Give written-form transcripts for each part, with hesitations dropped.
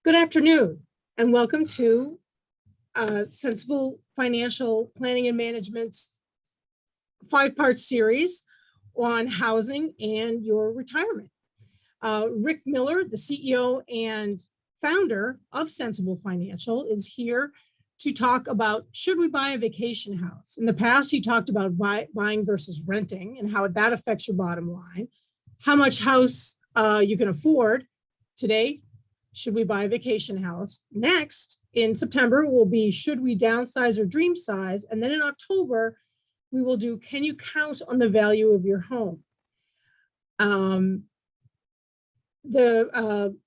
Good afternoon, and welcome to Sensible Financial Planning and Management's five-part series on housing and your retirement. Rick Miller, the CEO and founder of Sensible Financial, is here to talk about, should we buy a vacation house? In the past, he talked about buying versus renting and how that affects your bottom line, how much house you can afford. Today, should we buy a vacation house? Next, in September, will be, should we downsize or dream size? And then in October, we will do, can you count on the value of your home? The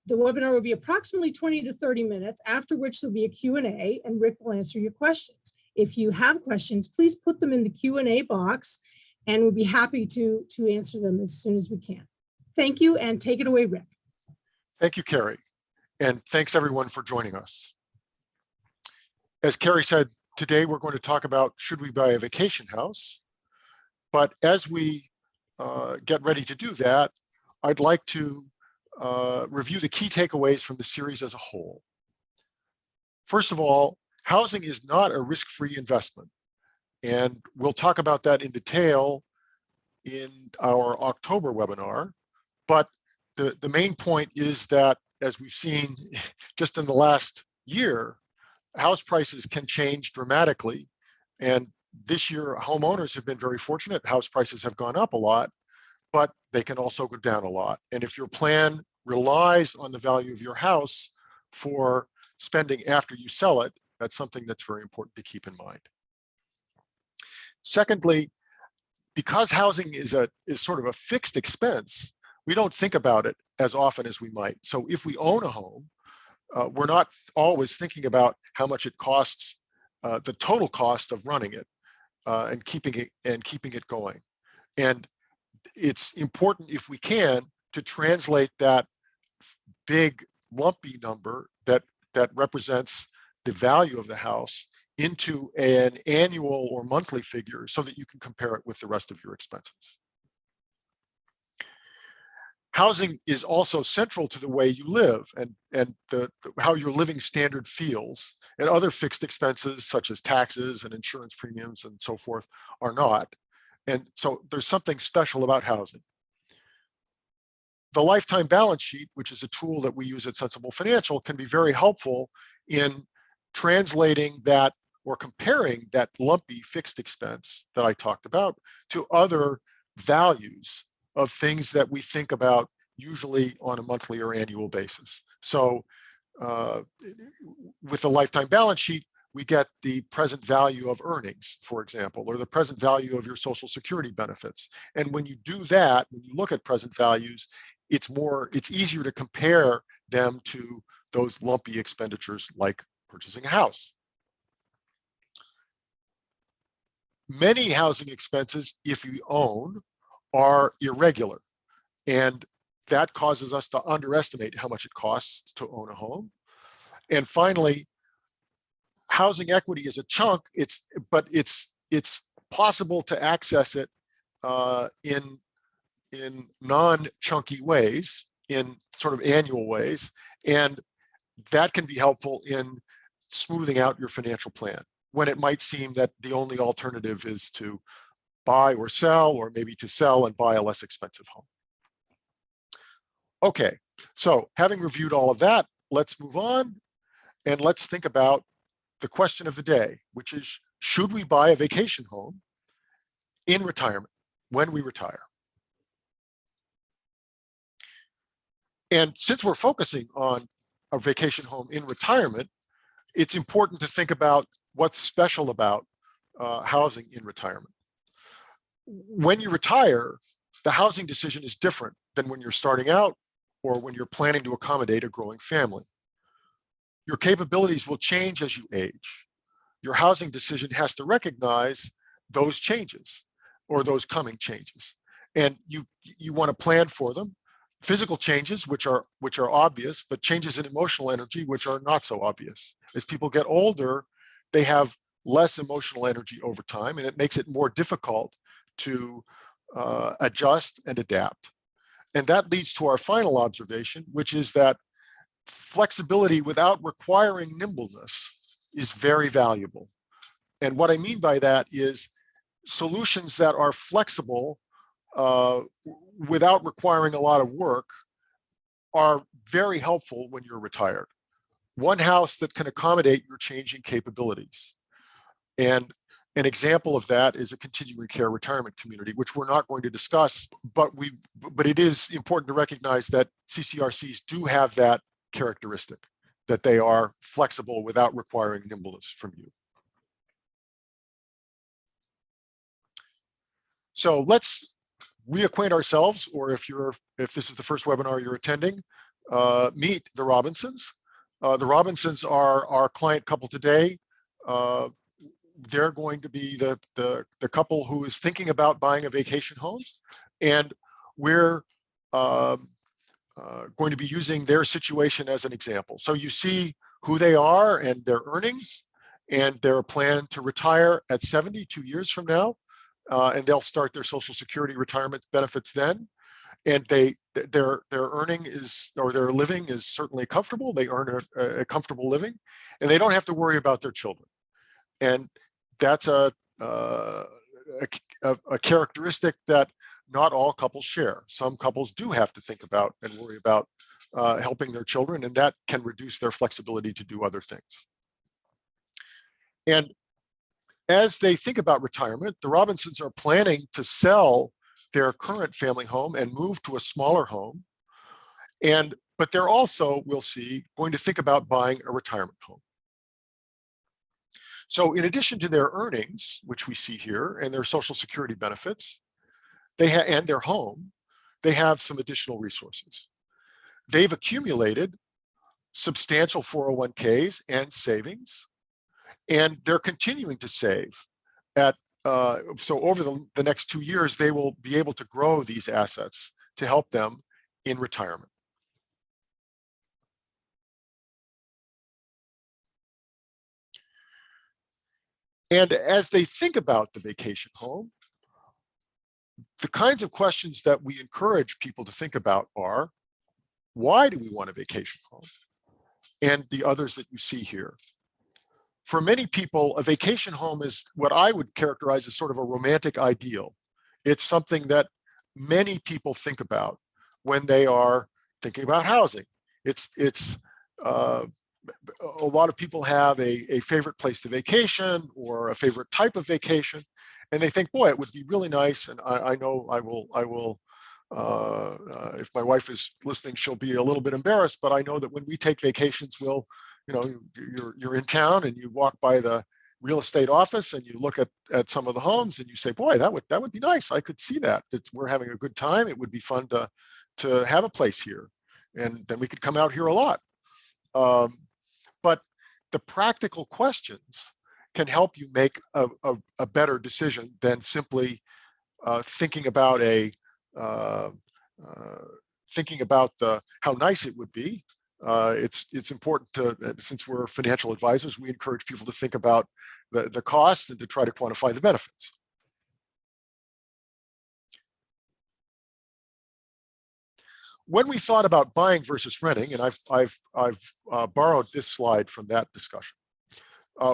webinar will be approximately 20 to 30 minutes, after which there'll be a Q&A, and Rick will answer your questions. If you have questions, please put them in the Q&A box, and we'll be happy to answer them as soon as we can. Thank you, and take it away, Rick. Thank you, Carrie. And thanks everyone for joining us. As Carrie said, today we're going to talk about, should we buy a vacation house? But as we get ready to do that, I'd like to review the key takeaways from the series as a whole. First of all, housing is not a risk-free investment. And we'll talk about that in detail in our October webinar. But the main point is that, as we've seen just in the last year, house prices can change dramatically. And this year, homeowners have been very fortunate. House prices have gone up a lot, but they can also go down a lot. And if your plan relies on the value of your house for spending after you sell it, that's something that's very important to keep in mind. Secondly, because housing is sort of a fixed expense, we don't think about it as often as we might. So if we own a home, we're not always thinking about how much it costs, the total cost of running it and keeping it going. And it's important, if we can, to translate that big lumpy number that represents the value of the house into an annual or monthly figure so that you can compare it with the rest of your expenses. Housing is also central to the way you live and how your living standard feels, and other fixed expenses such as taxes and insurance premiums and so forth are not. And so there's something special about housing. The lifetime balance sheet, which is a tool that we use at Sensible Financial, can be very helpful in translating that or comparing that lumpy fixed expense that I talked about to other values of things that we think about usually on a monthly or annual basis. So with the lifetime balance sheet, we get the present value of earnings, for example, or the present value of your Social Security benefits. And when you do that, when you look at present values, it's easier to compare them to those lumpy expenditures like purchasing a house. Many housing expenses, if you own, are irregular, and that causes us to underestimate how much it costs to own a home. And finally, housing equity is a chunk, but it's possible to access it in non-chunky ways, in sort of annual ways, and that can be helpful in smoothing out your financial plan when it might seem that the only alternative is to buy or sell, or maybe to sell and buy a less expensive home. Okay, so having reviewed all of that, let's move on and let's think about the question of the day, which is, should we buy a vacation home in retirement when we retire? And since we're focusing on a vacation home in retirement, it's important to think about what's special about housing in retirement. When you retire, the housing decision is different than when you're starting out or when you're planning to accommodate a growing family. Your capabilities will change as you age. Your housing decision has to recognize those changes or those coming changes. And you want to plan for them. Physical changes, which are obvious, but changes in emotional energy, which are not so obvious. As people get older, they have less emotional energy over time, and it makes it more difficult to adjust and adapt. And that leads to our final observation, which is that flexibility without requiring nimbleness is very valuable. And what I mean by that is solutions that are flexible without requiring a lot of work are very helpful when you're retired. One house that can accommodate your changing capabilities. And an example of that is a continuing care retirement community, which we're not going to discuss, but it is important to recognize that CCRCs do have that characteristic, that they are flexible without requiring nimbleness from you. So let's reacquaint ourselves, or if this is the first webinar you're attending, meet the Robinsons. The Robinsons are our client couple today. They're going to be the couple who is thinking about buying a vacation home, and we're going to be using their situation as an example. So you see who they are and their earnings and their plan to retire at 72 years from now, and they'll start their Social Security retirement benefits then. And their earning is, or their living is certainly comfortable. They earn a comfortable living, and they don't have to worry about their children. And that's a characteristic that not all couples share. Some couples do have to think about and worry about helping their children, and that can reduce their flexibility to do other things. And as they think about retirement, the Robinsons are planning to sell their current family home and move to a smaller home. But they're also, we'll see, going to think about buying a retirement home. So in addition to their earnings, which we see here, and their Social Security benefits, and their home, they have some additional resources. They've accumulated substantial 401ks and savings, and they're continuing to save. So over the next 2 years, they will be able to grow these assets to help them in retirement. And as they think about the vacation home, the kinds of questions that we encourage people to think about are, why do we want a vacation home? And the others that you see here. For many people, a vacation home is what I would characterize as sort of a romantic ideal. It's something that many people think about when they are thinking about housing. A lot of people have a favorite place to vacation or a favorite type of vacation, and they think, boy, it would be really nice. And I know I will if my wife is listening, she'll be a little bit embarrassed, but I know that when we take vacations, you're in town and you walk by the real estate office and you look at some of the homes and you say, boy, that would be nice. I could see that. We're having a good time. It would be fun to have a place here, and then we could come out here a lot. But the practical questions can help you make a better decision than simply thinking about how nice it would be. It's important to, since we're financial advisors, we encourage people to think about the costs and to try to quantify the benefits. When we thought about buying versus renting, and I've borrowed this slide from that discussion,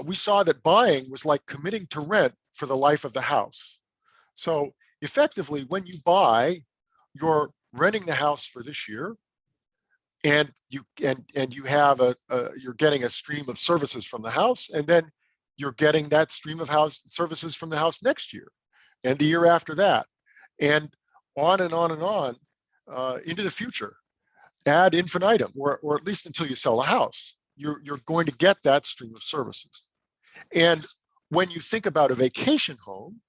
we saw that buying was like committing to rent for the life of the house. So effectively, when you buy, you're renting the house for this year, and you have you're getting a stream of services from the house, and then you're getting that stream of services from the house next year, and the year after that, and on and on and on into the future, ad infinitum, or at least until you sell a house. You're going to get that stream of services. And when you think about a vacation home,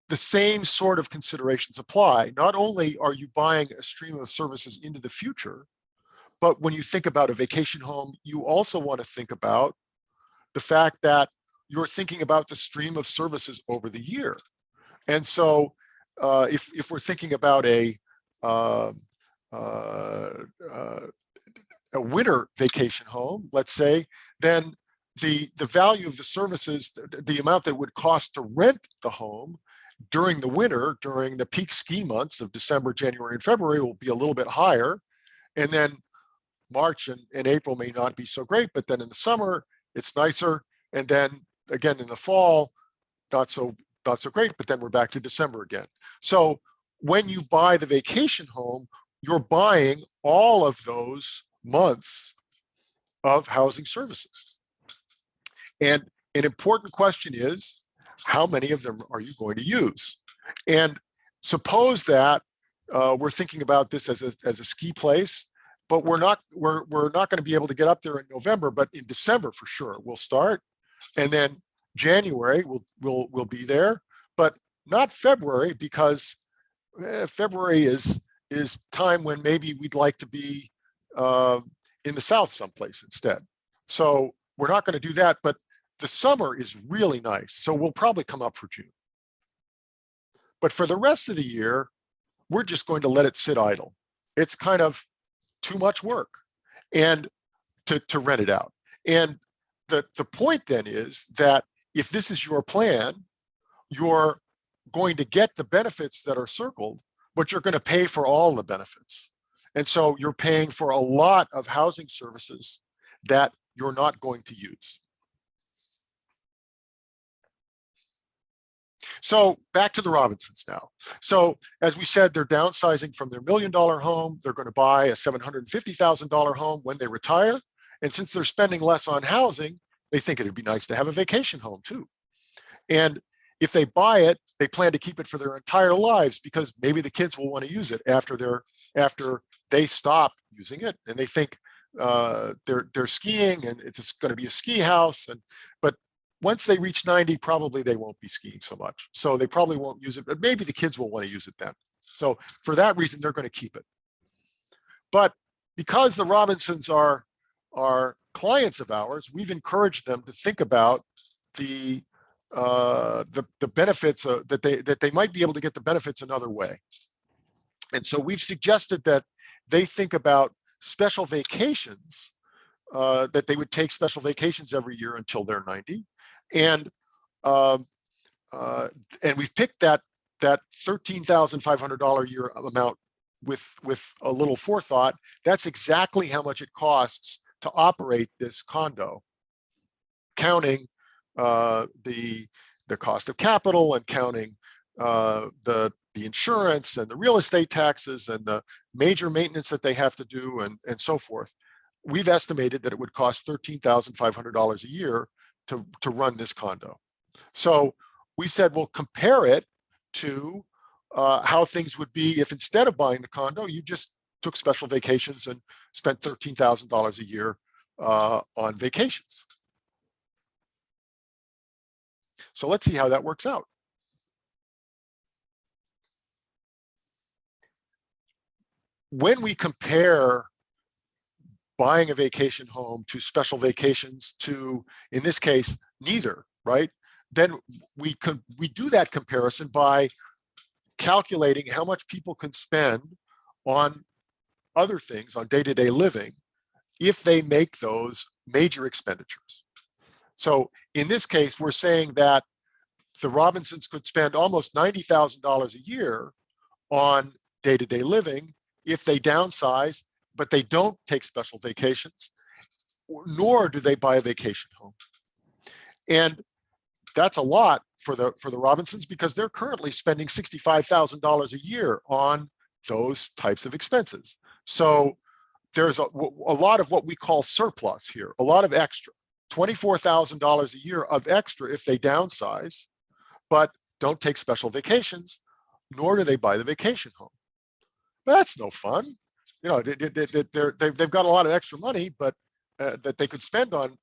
the same sort of considerations apply. Not only are you buying a stream of services into the future, but when you think about a vacation home, you also want to think about the fact that you're thinking about the stream of services over the year. And so if we're thinking about a winter vacation home, let's say, then the value of the services, the amount that would cost to rent the home during the winter, during the peak ski months of December, January, and February, will be a little bit higher. And then March and April may not be so great, but then in the summer, it's nicer. And then again, in the fall, not so great, but then we're back to December again. So when you buy the vacation home, you're buying all of those months of housing services. And an important question is, how many of them are you going to use? And suppose that we're thinking about this as a ski place, but we're not going to be able to get up there in November, but in December for sure we'll start, and then January we'll be there, but not February, because February is time when maybe we'd like to be in the South someplace instead. So we're not going to do that, but the summer is really nice. So we'll probably come up for June. But for the rest of the year, we're just going to let it sit idle. It's kind of too much work and to rent it out. And the point then is that if this is your plan, you're going to get the benefits that are circled, but you're going to pay for all the benefits. And so you're paying for a lot of housing services that you're not going to use. So back to the Robinsons now. So as we said, they're downsizing from their $1 million home. They're going to buy a $750,000 home when they retire. And since they're spending less on housing, they think it'd be nice to have a vacation home too. And if they buy it, they plan to keep it for their entire lives, because maybe the kids will want to use it after they stop using it, and they think they're skiing and it's going to be a ski house. But once they reach 90, probably they won't be skiing so much. So they probably won't use it, but maybe the kids will want to use it then. So for that reason, they're going to keep it. But because the Robinsons are clients of ours, we've encouraged them to think about the benefits that they might be able to get the benefits another way. And so we've suggested that they think about special vacations, that they would take special vacations every year until they're 90. And we've picked that $13,500 a year amount with a little forethought. That's exactly how much it costs to operate this condo, counting the cost of capital and counting the insurance and the real estate taxes and the major maintenance that they have to do and so forth. We've estimated that it would cost $13,500 a year to run this condo. So we said we'll compare it to how things would be if, instead of buying the condo, you just took special vacations and spent $13,000 a year on vacations. So let's see how that works out. When we compare buying a vacation home to special vacations to, in this case, neither, right? Then we do that comparison by calculating how much people can spend on other things, on day-to-day living, if they make those major expenditures. So in this case, we're saying that the Robinsons could spend almost $90,000 a year on day-to-day living if they downsize, but they don't take special vacations, nor do they buy a vacation home. And that's a lot for the Robinsons, because they're currently spending $65,000 a year on those types of expenses. So there's a lot of what we call surplus here, a lot of extra, $24,000 a year of extra if they downsize, but don't take special vacations, nor do they buy the vacation home. That's no fun. You know, they've got a lot of extra money, but that they could spend on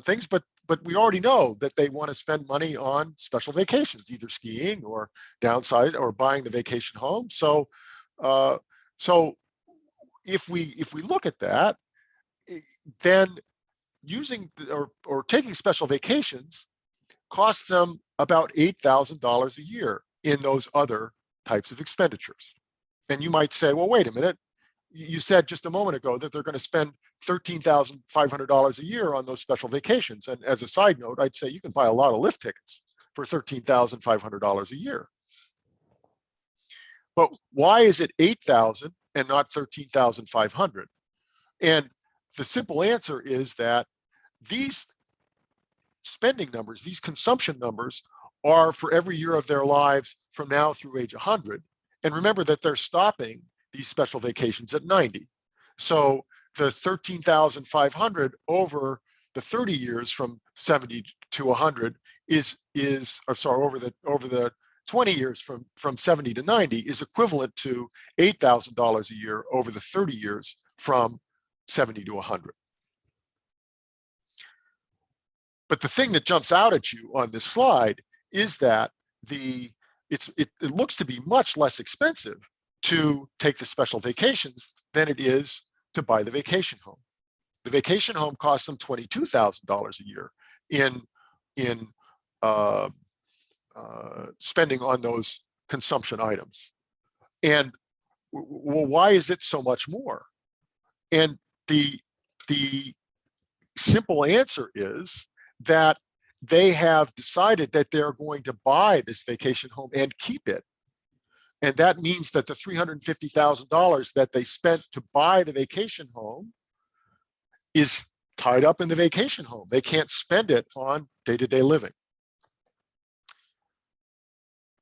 things, but we already know that they want to spend money on special vacations, either skiing or downsize or buying the vacation home. So if we look at that, then using or taking special vacations costs them about $8,000 a year in those other types of expenditures. And you might say, well, wait a minute. You said just a moment ago that they're going to spend $13,500 a year on those special vacations. And as a side note, I'd say you can buy a lot of lift tickets for $13,500 a year. But why is it $8,000 and not $13,500? And the simple answer is that these spending numbers, these consumption numbers, are for every year of their lives from now through age 100. And remember that they're stopping these special vacations at 90. So the 13,500 over the 30 years from 70 to 100 over the 20 years from 70 to 90 is equivalent to $8,000 a year over the 30 years from 70 to 100. But the thing that jumps out at you on this slide is that it looks to be much less expensive to take the special vacations than it is to buy the vacation home. The vacation home costs them $22,000 a year in spending on those consumption items. And well, why is it so much more? And the simple answer is that they have decided that they're going to buy this vacation home and keep it. And that means that the $350,000 that they spent to buy the vacation home is tied up in the vacation home. They can't spend it on day-to-day living.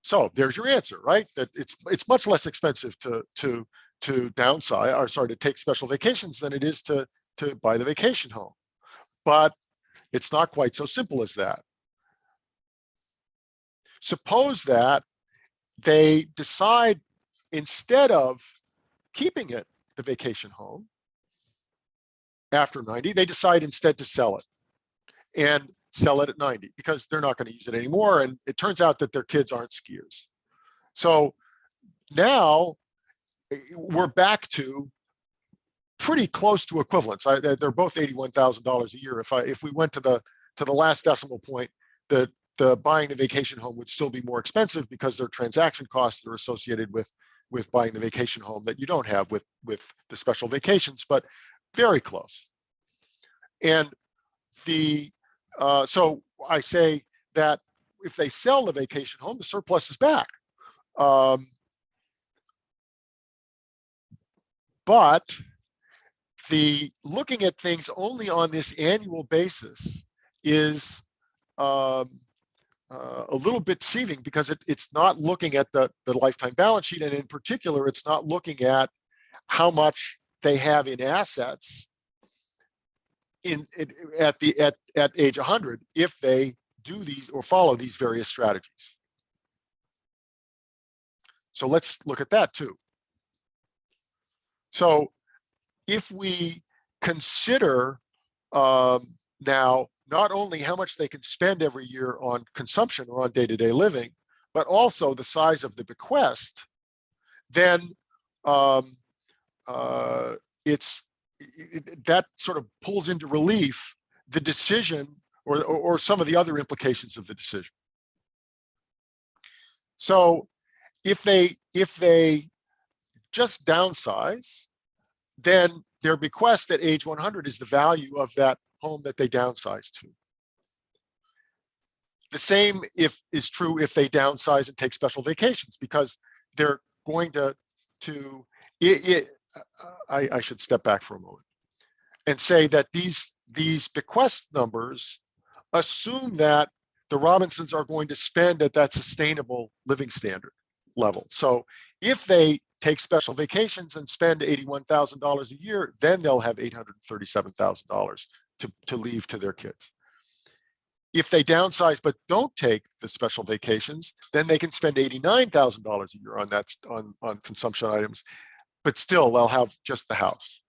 So there's your answer, right? That it's much less expensive to downsize, or sorry, to take special vacations than it is to buy the vacation home. But it's not quite so simple as that. Suppose that they decide, instead of keeping it, the vacation home, after 90, they decide instead to sell it, and sell it at 90 because they're not going to use it anymore. And it turns out that their kids aren't skiers. So now we're back to pretty close to equivalence. They're both $81,000 a year. If we went to the last decimal point, the buying the vacation home would still be more expensive because there are transaction costs that are associated with buying the vacation home that you don't have with the special vacations, but very close. And so I say that if they sell the vacation home, the surplus is back. But looking at things only on this annual basis is a little bit deceiving, because it's not looking at the lifetime balance sheet, and in particular, it's not looking at how much they have in assets at age 100 if they do these or follow these various strategies. So let's look at that too. So if we consider now not only how much they can spend every year on consumption or on day-to-day living, but also the size of the bequest, then that sort of pulls into relief the decision or some of the other implications of the decision. So if they just downsize, then their bequest at age 100 is the value of that home that they downsized to. The same is true if they downsize and take special vacations, because they're going I should step back for a moment and say that these bequest numbers assume that the Robinsons are going to spend at that sustainable living standard level. So if they take special vacations and spend $81,000 a year, then they'll have $837,000 to leave to their kids. If they downsize but don't take the special vacations, then they can spend $89,000 a year on consumption items, but still they'll have just the house.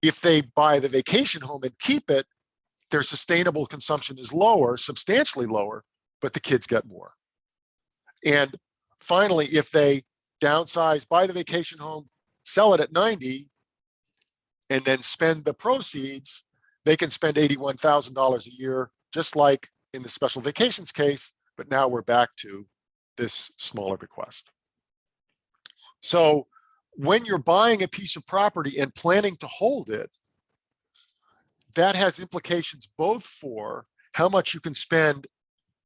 If they buy the vacation home and keep it, their sustainable consumption is lower, substantially lower, but the kids get more. And finally, if they downsize, buy the vacation home, sell it at 90, and then spend the proceeds, they can spend $81,000 a year, just like in the special vacations case, but now we're back to this smaller bequest. So when you're buying a piece of property and planning to hold it, that has implications both for how much you can spend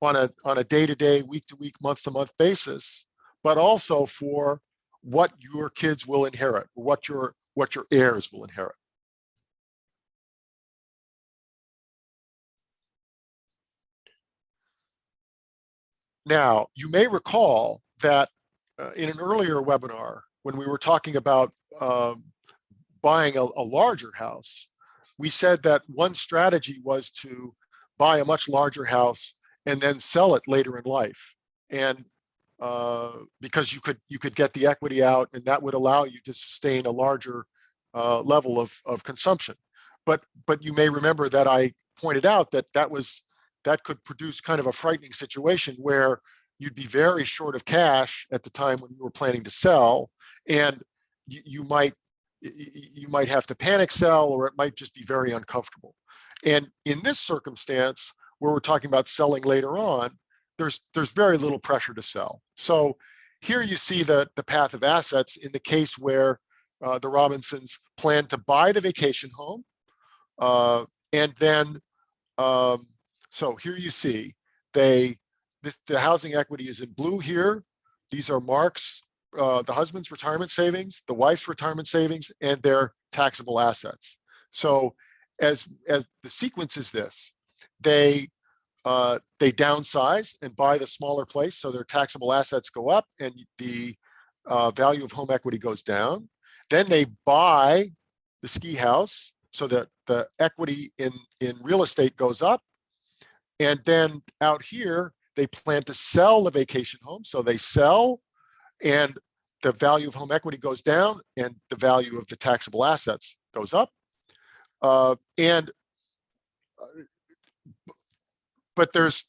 on a day-to-day, week-to-week, month-to-month basis, but also for what your kids will inherit, what your what your heirs will inherit. Now, you may recall that in an earlier webinar, when we were talking about buying a larger house, we said that one strategy was to buy a much larger house and then sell it later in life. And because you could get the equity out, and that would allow you to sustain a larger level of consumption. But you may remember that I pointed out that that could produce kind of a frightening situation where you'd be very short of cash at the time when you were planning to sell, and you might have to panic sell, or it might just be very uncomfortable. And in this circumstance, where we're talking about selling later on, there's very little pressure to sell. So here you see the path of assets in the case where the Robinsons plan to buy the vacation home, and then so here you see the housing equity is in blue here. These are Mark's, the husband's retirement savings, the wife's retirement savings, and their taxable assets. So as the sequence is this, they downsize and buy the smaller place, so their taxable assets go up and the value of home equity goes down. Then they buy the ski house, so that the equity in real estate goes up. And then out here, they plan to sell the vacation home, so they sell, and the value of home equity goes down, and the value of the taxable assets goes up. But there's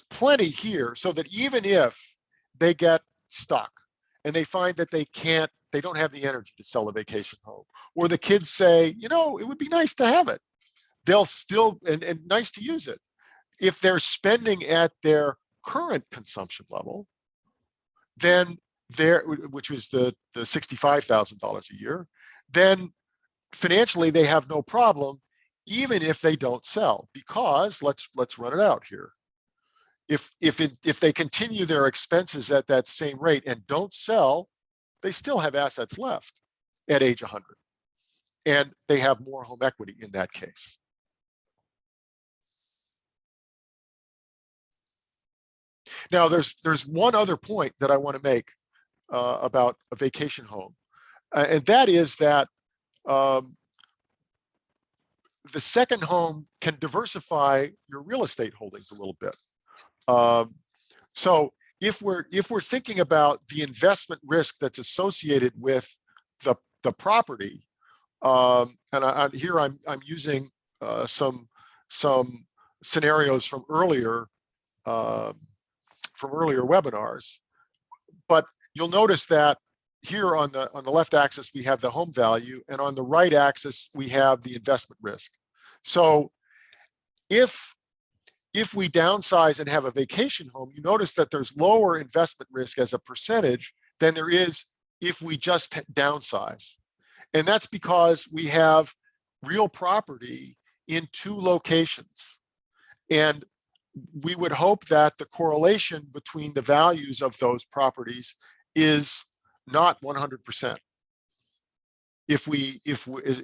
plenty here, so that even if they get stuck and they find that they don't have the energy to sell a vacation home, or the kids say, you know, it would be nice to have it, they'll still, and nice to use it. If they're spending at their current consumption level, then which was the $65,000 a year, then financially they have no problem, even if they don't sell, because let's run it out here. If they continue their expenses at that same rate and don't sell, they still have assets left at age 100, and they have more home equity in that case. Now, there's one other point that I want to make about a vacation home, and that is that the second home can diversify your real estate holdings a little bit. So if we're thinking about the investment risk that's associated with the property, and here I'm using some scenarios from earlier webinars, but you'll notice that here on the left axis we have the home value, and on the right axis we have the investment risk. So if we downsize and have a vacation home, you notice that there's lower investment risk as a percentage than there is if we just downsize. And that's because we have real property in two locations. And we would hope that the correlation between the values of those properties is not 100%.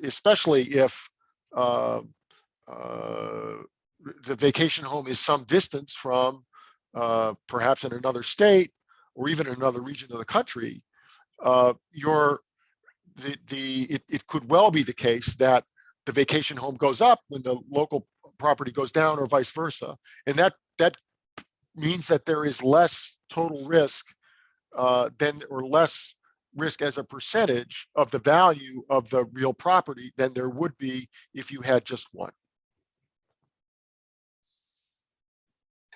Especially if the vacation home is some distance from perhaps in another state or even another region of the country, it could well be the case that the vacation home goes up when the local property goes down, or vice versa, and that means that there is less total risk or less risk as a percentage of the value of the real property than there would be if you had just one.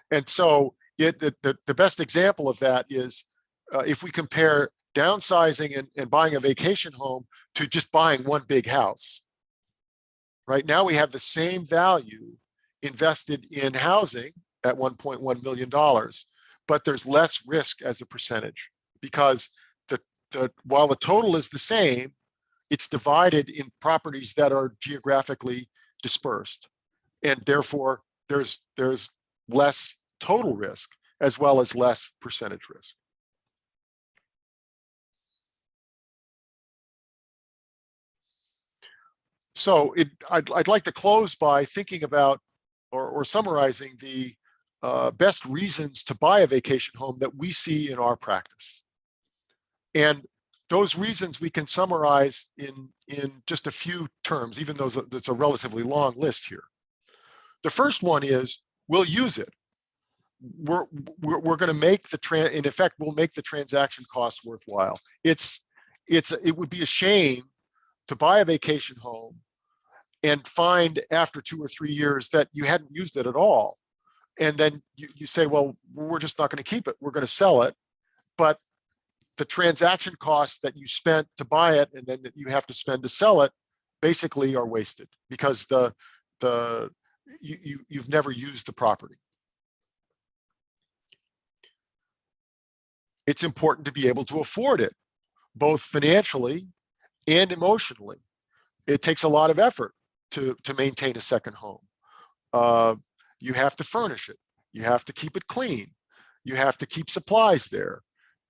And so the best example of that is if we compare downsizing and buying a vacation home to just buying one big house. Right now we have the same value invested in housing at $1.1 million, but there's less risk as a percentage, because while the total is the same, it's divided in properties that are geographically dispersed, and therefore there's less total risk as well as less percentage risk. So I'd like to close by thinking about or summarizing the best reasons to buy a vacation home that we see in our practice. And those reasons we can summarize in just a few terms, even though that's a relatively long list here. The first one is we'll use it. We're going to make in effect, we'll make the transaction costs worthwhile. It would be a shame to buy a vacation home and find after 2 or 3 years that you hadn't used it at all. And then you say, well, we're just not going to keep it. We're going to sell it. But the transaction costs that you spent to buy it and then that you have to spend to sell it basically are wasted because you've never used the property. It's important to be able to afford it, both financially and emotionally. It takes a lot of effort to maintain a second home. You have to furnish it. You have to keep it clean. You have to keep supplies there.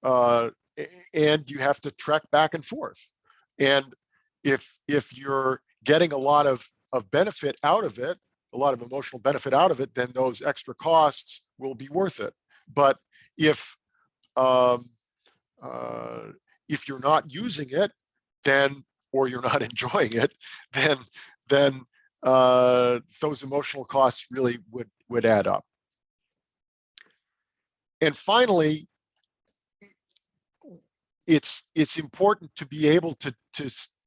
And you have to trek back and forth. And if you're getting a lot of benefit out of it, a lot of emotional benefit out of it, then those extra costs will be worth it. But if you're not using it, then, or you're not enjoying it, then those emotional costs really would add up. And finally, it's important to be able to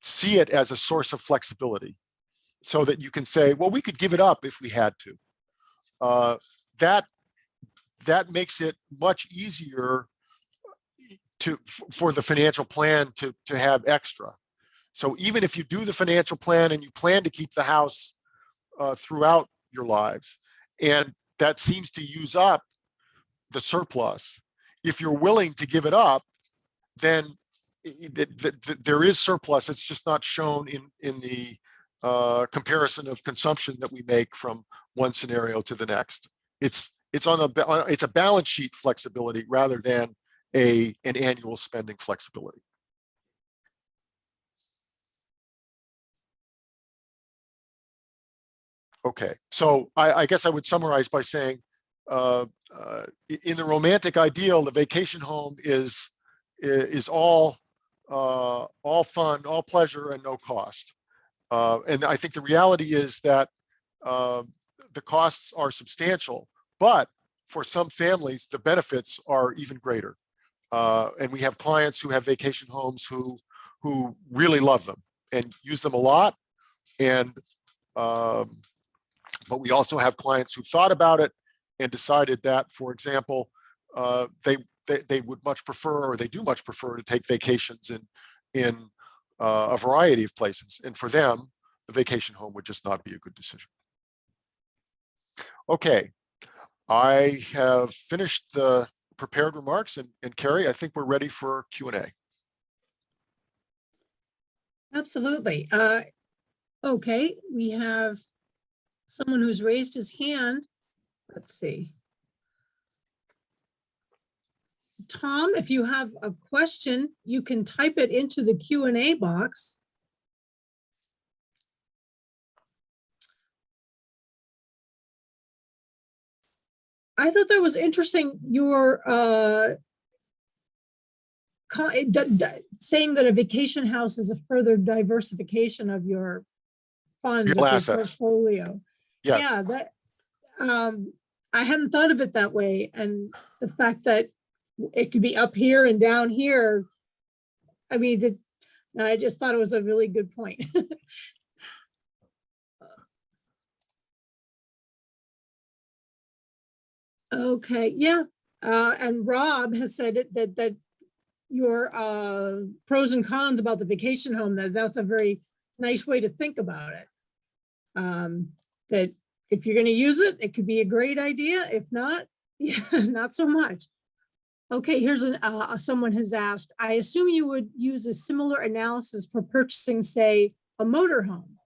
see it as a source of flexibility so that you can say, well, we could give it up if we had to. That makes it much easier for the financial plan to have extra. So even if you do the financial plan and you plan to keep the house throughout your lives, and that seems to use up the surplus, if you're willing to give it up, then there is surplus. It's just not shown in the comparison of consumption that we make from one scenario to the next. It's a balance sheet flexibility rather than an annual spending flexibility. Okay, so I guess I would summarize by saying, in the romantic ideal, the vacation home is all fun, all pleasure, and no cost. And I think the reality is that the costs are substantial, but for some families, the benefits are even greater. And we have clients who have vacation homes who really love them and use them a lot. And but we also have clients who thought about it and decided that, for example, they would much prefer, or they do much prefer, to take vacations in a variety of places. And for them, the vacation home would just not be a good decision. Okay, I have finished the prepared remarks, and Carrie, I think we're ready for Q&A. Absolutely. Okay, we have someone who's raised his hand. Let's see. Tom, if you have a question, you can type it into the Q&A box. I thought that was interesting, your saying that a vacation house is a further diversification of your funds, of your portfolio. Yes. Yeah, that I hadn't thought of it that way. And the fact that it could be up here and down here, I mean, I just thought it was a really good point. Okay, yeah. And Rob has said it, that your pros and cons about the vacation home, that's a very nice way to think about it. That if you're going to use it, it could be a great idea. If not, yeah, not so much. Okay, here's someone has asked, I assume you would use a similar analysis for purchasing, say, a motorhome.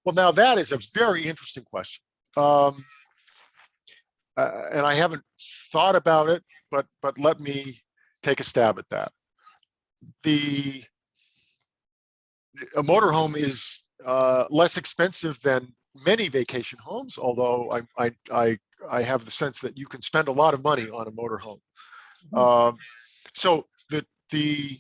Well, now that is a very interesting question. And I haven't thought about it, but let me take a stab at that. The a motorhome is less expensive than many vacation homes, although I have the sense that you can spend a lot of money on a motorhome. So the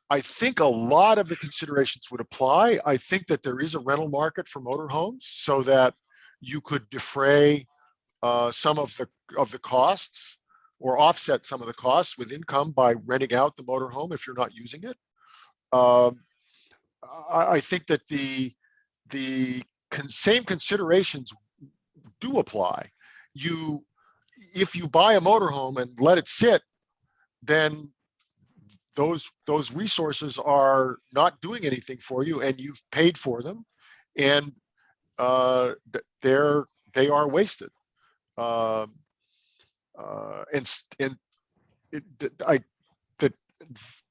I think a lot of the considerations would apply. I think that there is a rental market for motorhomes so that you could defray some of the costs or offset some of the costs with income by renting out the motorhome if you're not using it. I think that the same considerations do apply. If you buy a motorhome and let it sit, then those resources are not doing anything for you, and you've paid for them, and they are wasted. The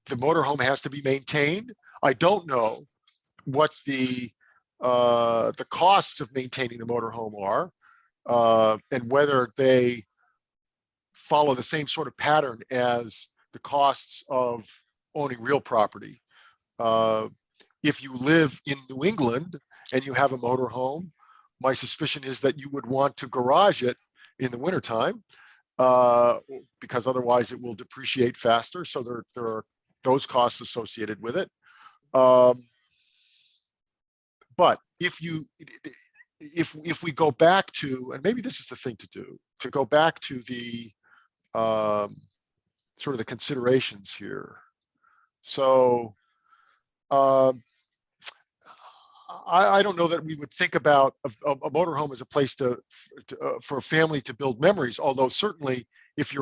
motorhome has to be maintained. I don't know what the costs of maintaining the motorhome are, and whether they follow the same sort of pattern as the costs of owning real property. If you live in New England and you have a motorhome, my suspicion is that you would want to garage it in the wintertime, because otherwise it will depreciate faster. So there are those costs associated with it. But if we go back to, and maybe this is the thing to do, to go back to the sort of the considerations here. So I don't know that we would think about a motorhome as a place for a family to build memories. Although certainly, if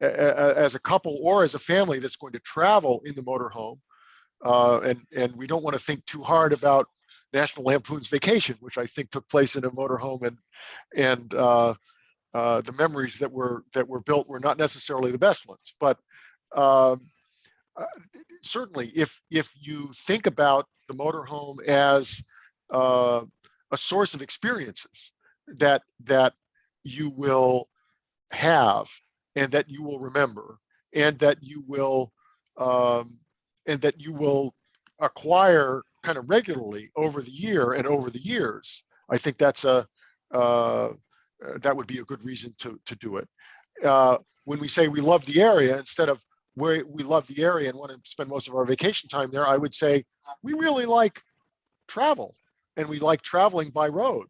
as a couple or as a family that's going to travel in the motorhome, and we don't want to think too hard about National Lampoon's Vacation, which I think took place in a motorhome, and the memories that were built were not necessarily the best ones. But certainly, if you think about the motorhome as a source of experiences that you will have and that you will remember and that you will acquire kind of regularly over the year and over the years, I think that's that would be a good reason to do it. When we say we love the area, instead of we love the area and want to spend most of our vacation time there, I would say we really like travel, and we like traveling by road,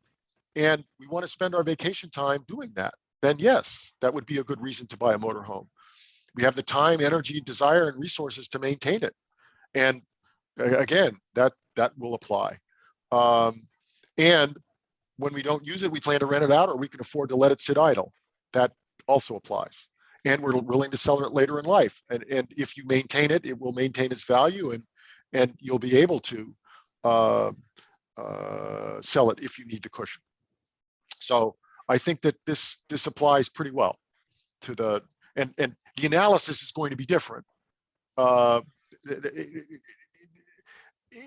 and we want to spend our vacation time doing that. Then yes, that would be a good reason to buy a motorhome. We have the time, energy, desire, and resources to maintain it. And again, that will apply. And when we don't use it, we plan to rent it out, or we can afford to let it sit idle. That also applies. And we're willing to sell it later in life. And if you maintain it, it will maintain its value, and you'll be able to sell it if you need the cushion. So I think that this applies pretty well to the, and the analysis is going to be different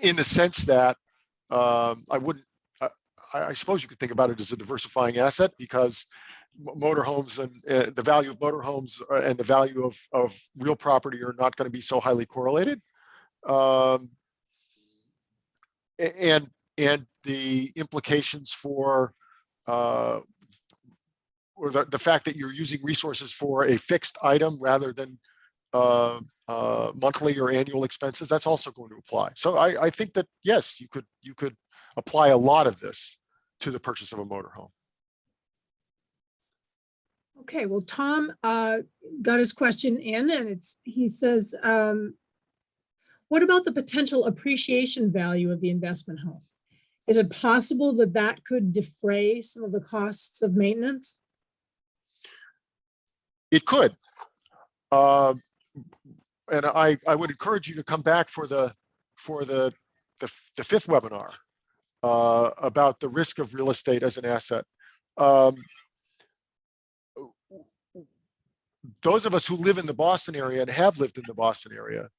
in the sense that I suppose you could think about it as a diversifying asset, because motorhomes and the value of motorhomes and the value of real property are not going to be so highly correlated. And the implications for or the fact that you're using resources for a fixed item rather than monthly or annual expenses, that's also going to apply. So I think that yes, you could apply a lot of this to the purchase of a motorhome. Okay, well, Tom got his question in, and he says, what about the potential appreciation value of the investment home? Is it possible that could defray some of the costs of maintenance? It could. And I would encourage you to come back for the fifth webinar about the risk of real estate as an asset. Those of us who live in the Boston area and have lived in the Boston area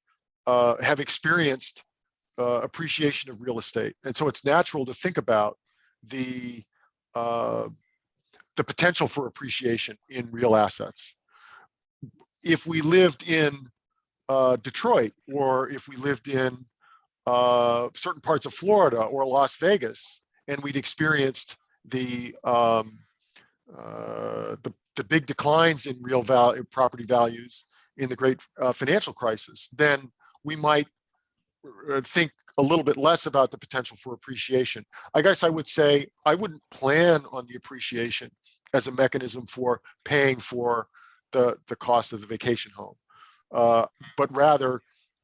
have experienced appreciation of real estate. And so it's natural to think about the potential for appreciation in real assets. If we lived in Detroit, or if we lived in certain parts of Florida or Las Vegas, and we'd experienced the big declines in real property values in the great financial crisis, then we might think a little bit less about the potential for appreciation. I guess I would say I wouldn't plan on the appreciation as a mechanism for paying for the cost of the vacation home, but rather,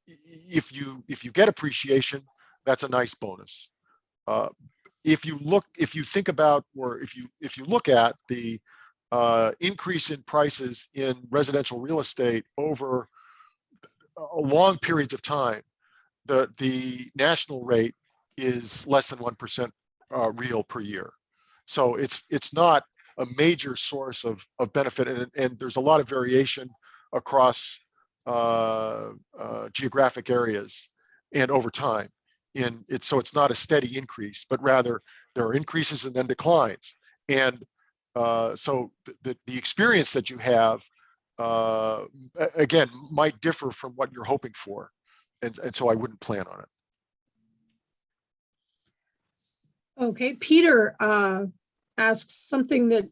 if you get appreciation, that's a nice bonus. If you think about, or if you look at the increase in prices in residential real estate over long periods of time, the national rate is less than 1% real per year. So it's not a major source of benefit, and there's a lot of variation across geographic areas and over time. So it's not a steady increase, but rather there are increases and then declines. And so the experience that you have, again, might differ from what you're hoping for. And so I wouldn't plan on it. Okay, Peter asks something that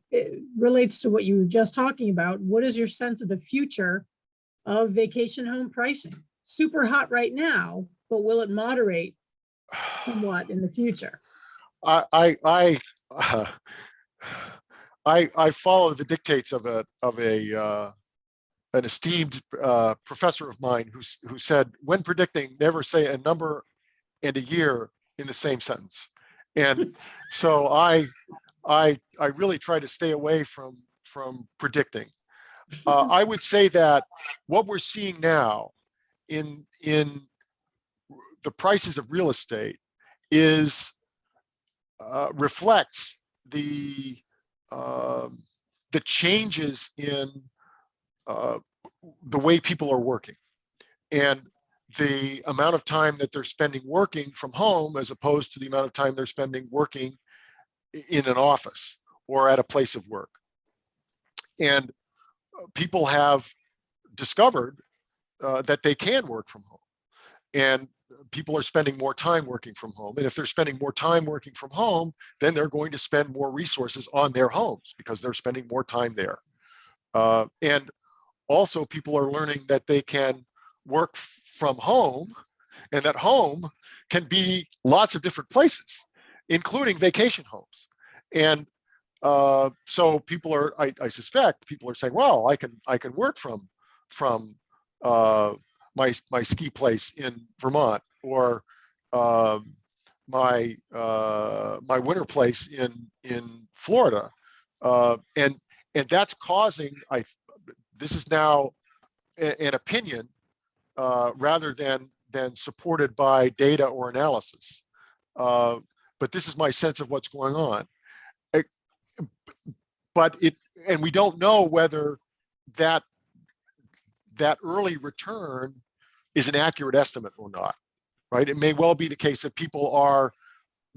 relates to what you were just talking about. What is your sense of the future of vacation home pricing? Super hot right now, but will it moderate somewhat in the future? I follow the dictates of an esteemed professor of mine who said, when predicting, never say a number and a year in the same sentence. And so I really try to stay away from predicting. I would say that what we're seeing now in the prices of real estate is reflects the changes in the way people are working, and the amount of time that they're spending working from home as opposed to the amount of time they're spending working in an office or at a place of work. And people have discovered that they can work from home, and people are spending more time working from home. And if they're spending more time working from home, then they're going to spend more resources on their homes because they're spending more time there. And also, people are learning that they can work from home, and that home can be lots of different places, including vacation homes. And so people are, I suspect, people are saying, well, I can work from my ski place in Vermont, or my winter place in Florida, and that's causing, this is now an opinion rather than supported by data or analysis, but this is my sense of what's going on. And we don't know whether that early return is an accurate estimate or not, right? It may well be the case that people are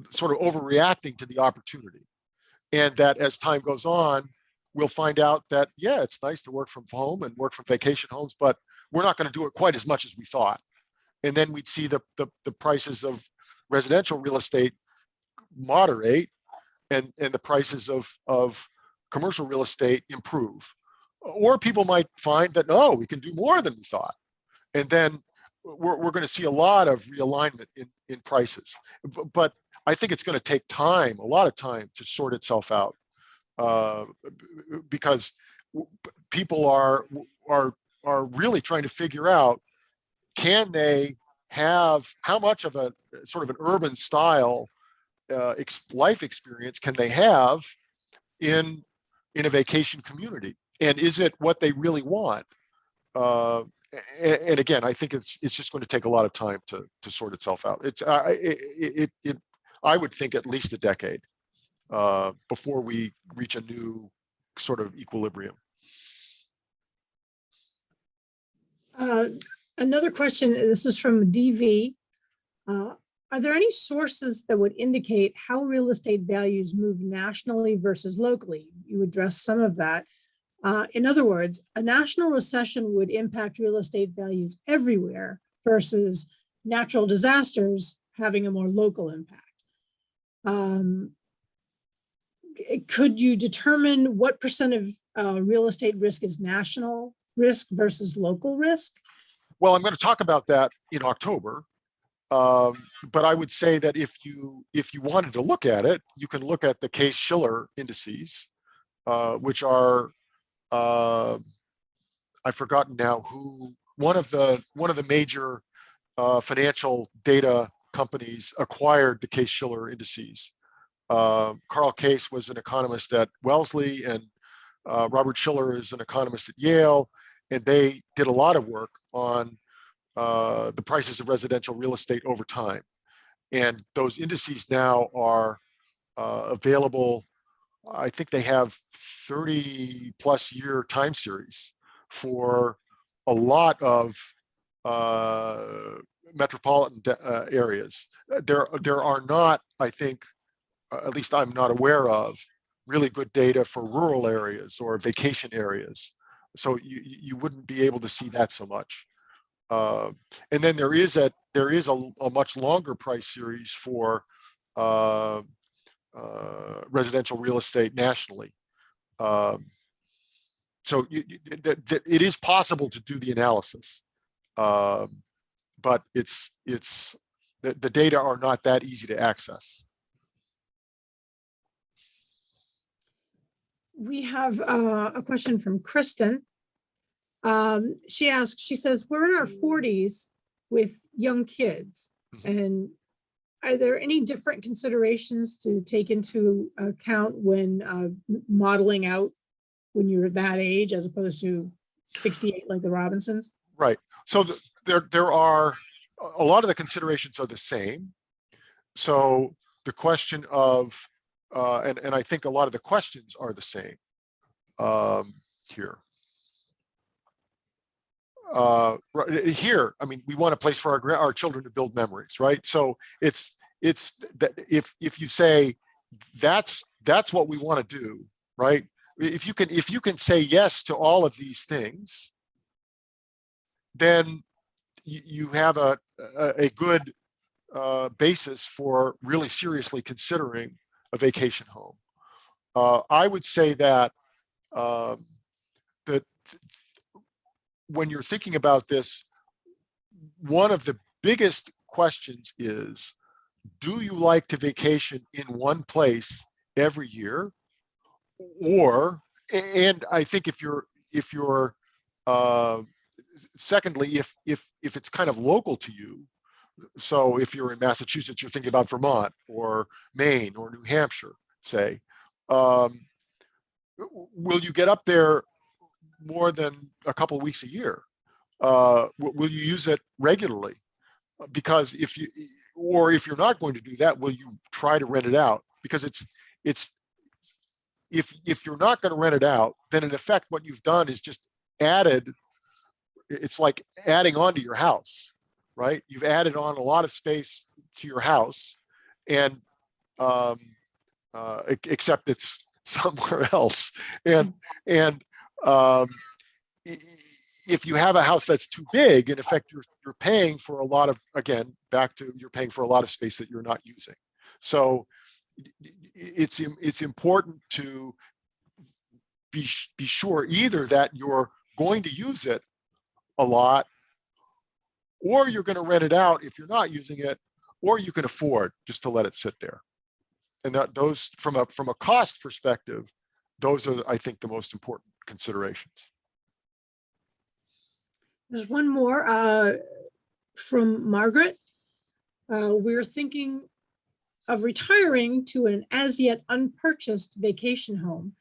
sort of overreacting to the opportunity, and that as time goes on, we'll find out that, yeah, it's nice to work from home and work from vacation homes, but we're not going to do it quite as much as we thought. And then we'd see the prices of residential real estate moderate, and the prices of commercial real estate improve. Or people might find that, no, we can do more than we thought. And then we're going to see a lot of realignment in prices. But I think it's going to take time, a lot of time, to sort itself out, because people are really trying to figure out, can they have, how much of a sort of an urban style life experience can they have in a vacation community, and is it what they really want? And again, I think it's just going to take a lot of time to sort itself out. I would think at least a decade before we reach a new sort of equilibrium. Another question, this is from DV. Are there any sources that would indicate how real estate values move nationally versus locally? You addressed some of that. In other words, a national recession would impact real estate values everywhere versus natural disasters having a more local impact. Could you determine what percent of real estate risk is national risk versus local risk? Well, I'm going to talk about that in October. But I would say that if you wanted to look at it, you can look at the Case-Shiller indices, which are I've forgotten now who one of the major financial data companies acquired the Case-Shiller indices. Carl Case was an economist at Wellesley, and Robert Shiller is an economist at Yale, and they did a lot of work on the prices of residential real estate over time. And those indices now are available. I think they have 30+ year time series for a lot of metropolitan areas. There are not, I think, at least I'm not aware of, really good data for rural areas or vacation areas. So you wouldn't be able to see that so much. And then there is a much longer price series for residential real estate nationally. So it is possible to do the analysis, but the data are not that easy to access. We have a question from Kristen. She says, we're in our 40s with young kids, and are there any different considerations to take into account when modeling out when you're that age as opposed to 68 like the Robinsons? Right. So there are a lot of the considerations are the same. So the question of and I think a lot of the questions are the same here. Here, I mean, we want a place for our children to build memories, right? So it's that if you say that's what we want to do, right? If you can say yes to all of these things, then you have a good basis for really seriously considering a vacation home. I would say that that when you're thinking about this, one of the biggest questions is, do you like to vacation in one place every year? Or, and I think if you're secondly, if it's kind of local to you, so if you're in Massachusetts, you're thinking about Vermont or Maine or New Hampshire, say, will you get up there more than a couple of weeks a year? Will you use it regularly? Because if you're not going to do that, will you try to rent it out? Because if you're not going to rent it out, then in effect, what you've done is just added. It's like adding on to your house, right? You've added on a lot of space to your house, and except it's somewhere else. And if you have a house that's too big, in effect, you're paying for a lot of, again, you're paying for a lot of space that you're not using. So it's important to be sure either that you're going to use it a lot, or you're going to rent it out if you're not using it, or you can afford just to let it sit there. And those, from a cost perspective, those are, I think, the most important considerations. There's one more from Margaret. We're thinking of retiring to an as yet unpurchased vacation home.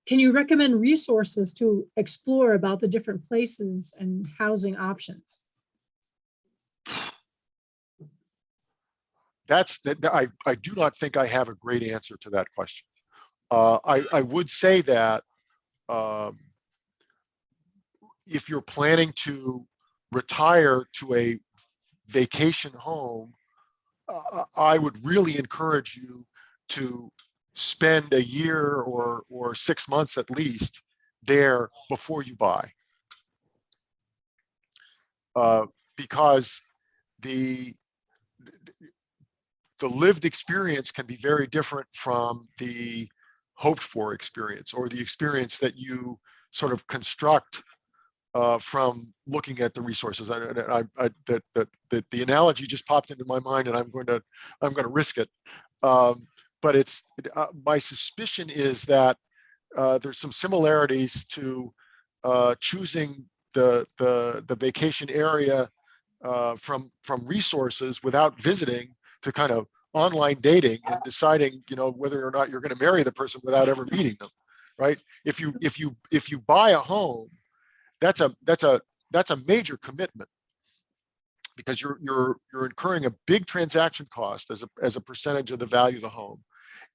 Can you recommend resources to explore about the different places and housing options? I do not think I have a great answer to that question. I would say that if you're planning to retire to a vacation home, I would really encourage you to spend a year or 6 months at least there before you buy, because the lived experience can be very different from the hoped for experience, or the experience that you sort of construct from looking at the resources. The analogy just popped into my mind, and I'm going to risk it. But it's my suspicion is that there's some similarities to choosing the vacation area from resources without visiting, to kind of online dating and deciding, whether or not you're going to marry the person without ever meeting them, right? If you buy a home, that's a major commitment, because you're incurring a big transaction cost as a percentage of the value of the home.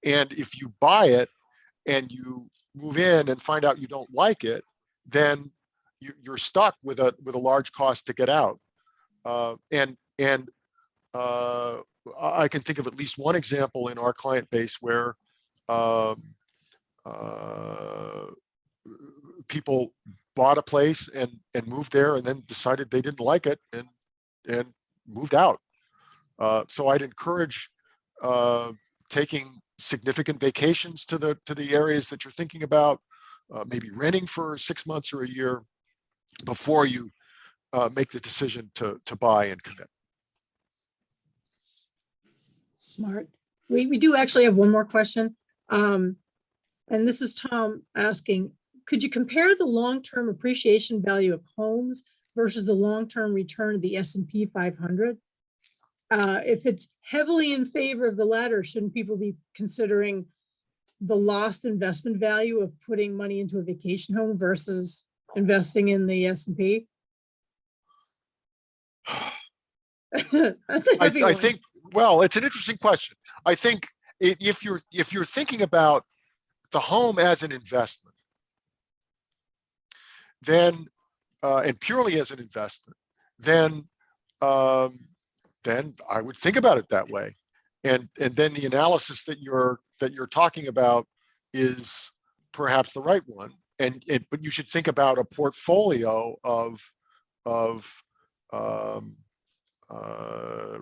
And if you buy it and you move in and find out you don't like it, then you're stuck with a large cost to get out. I can think of at least one example in our client base where people bought a place and moved there, and then decided they didn't like it and moved out. So I'd encourage taking significant vacations to the areas that you're thinking about, maybe renting for 6 months or a year before you make the decision to buy and commit. Smart. We do actually have one more question. And this is Tom asking, could you compare the long-term appreciation value of homes versus the long-term return of the S&P 500? If it's heavily in favor of the latter, shouldn't people be considering the lost investment value of putting money into a vacation home versus investing in the S&P? That's a heavy I one. think, well, it's an interesting question. I think if you're thinking about the home as an investment, then and purely as an investment, then I would think about it that way. And then the analysis that you're talking about is perhaps the right one. But you should think about a portfolio of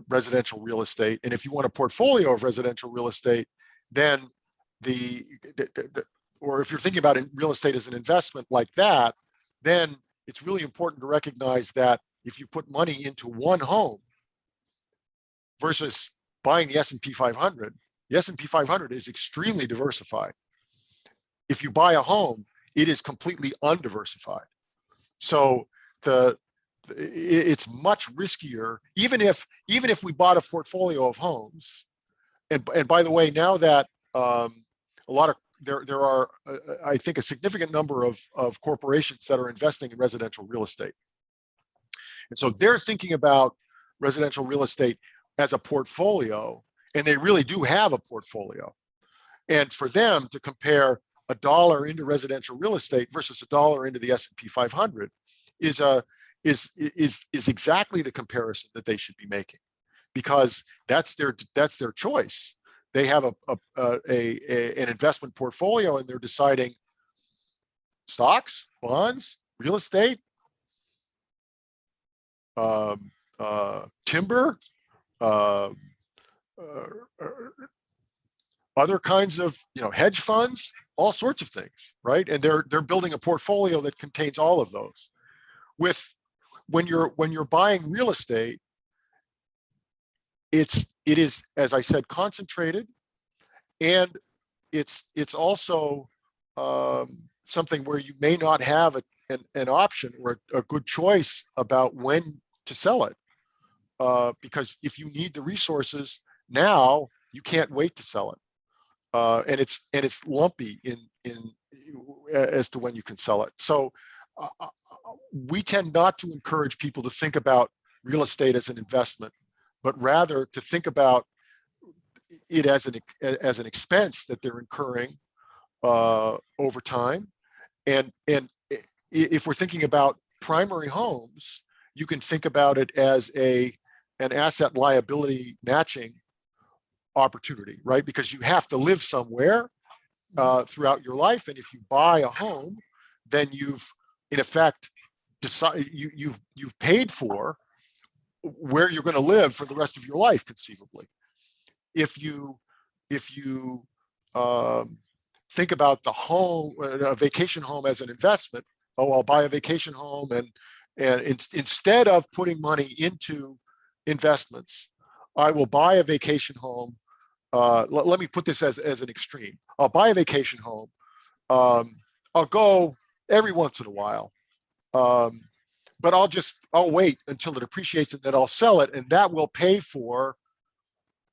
residential real estate. And if you want a portfolio of residential real estate, then or if you're thinking about real estate as an investment like that, then it's really important to recognize that if you put money into one home versus buying the S&P 500, the S&P 500 is extremely diversified. If you buy a home, it is completely undiversified. So it's much riskier, even if we bought a portfolio of homes. And by the way, now that there are I think a significant number of corporations that are investing in residential real estate, and so they're thinking about residential real estate as a portfolio, and they really do have a portfolio. And for them to compare $1 into residential real estate versus $1 into the S&P 500 is exactly the comparison that they should be making, because that's their choice. They have an investment portfolio, and they're deciding stocks, bonds, real estate, timber, other kinds of hedge funds, all sorts of things, right? And they're building a portfolio that contains all of those. When you're buying real estate, it is, as I said, concentrated, and it's also something where you may not have an option or a good choice about when to sell it, because if you need the resources now, you can't wait to sell it, and it's lumpy in as to when you can sell it. So we tend not to encourage people to think about real estate as an investment, but rather to think about it as an expense that they're incurring over time. And if we're thinking about primary homes, you can think about it as an asset liability matching opportunity, right? Because you have to live somewhere throughout your life, and if you buy a home, then you've in effect decided you've paid for where you're going to live for the rest of your life, conceivably. If you think about the home, a vacation home as an investment, oh, I'll buy a vacation home, and instead of putting money into investments, I will buy a vacation home. Let me put this as an extreme. I'll buy a vacation home. I'll go every once in a while, but I'll wait until it appreciates, and then I'll sell it, and that will pay for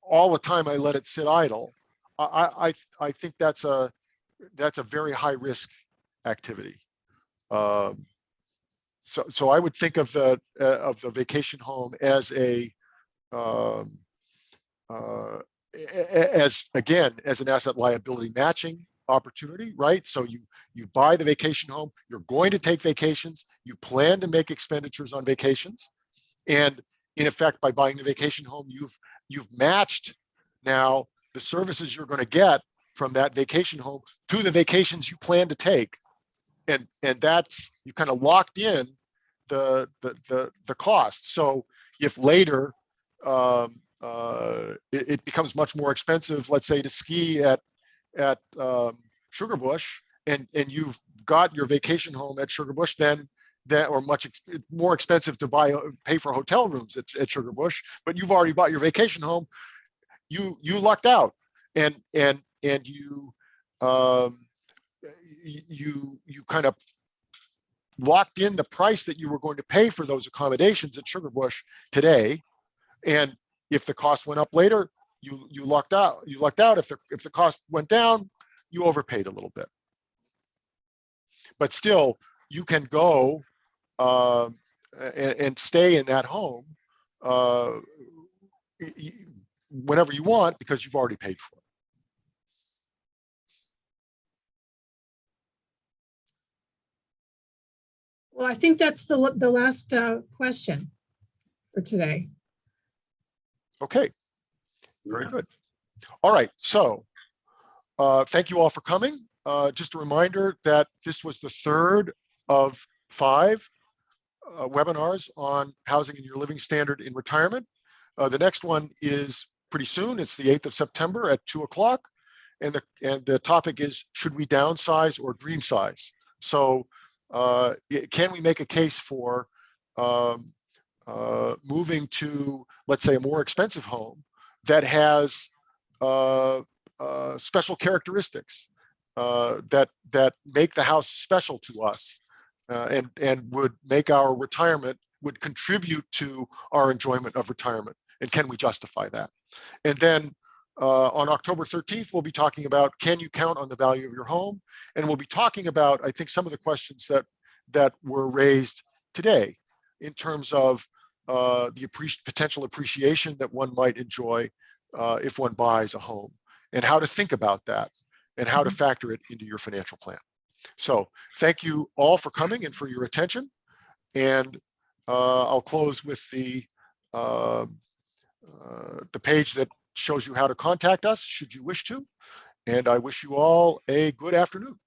all the time I let it sit idle. I think that's a very high risk activity. So I would think of the vacation home as as an asset liability matching opportunity, right? So you buy the vacation home, you're going to take vacations, you plan to make expenditures on vacations, and in effect, by buying the vacation home, you've matched now the services you're going to get from that vacation home to the vacations you plan to take, and that's, you kind of locked in the cost. So if later it becomes much more expensive, let's say, to ski at Sugarbush, and you've got your vacation home at Sugarbush, then that, or more expensive to pay for hotel rooms at Sugarbush, but you've already bought your vacation home, you lucked out, and you kind of locked in the price that you were going to pay for those accommodations at Sugarbush today, and if the cost went up later, you lucked out. If the cost went down, you overpaid a little bit. But still, you can go and stay in that home whenever you want, because you've already paid for it. Well, I think that's the last question for today. Okay, very good. All right, so thank you all for coming. Just a reminder that this was the third of 5 webinars on housing and your living standard in retirement. The next one is pretty soon. It's the 8th of September at 2 o'clock. And the topic is, should we downsize or dream size? So can we make a case for moving to, let's say, a more expensive home that has special characteristics that make the house special to us, and would make our retirement, would contribute to our enjoyment of retirement, and can we justify that? And then on October 13th, we'll be talking about, can you count on the value of your home? And we'll be talking about, I think, some of the questions that were raised today in terms of the potential appreciation that one might enjoy if one buys a home, and how to think about that, and how to factor it into your financial plan. So thank you all for coming and for your attention. And I'll close with the page that shows you how to contact us should you wish to. And I wish you all a good afternoon.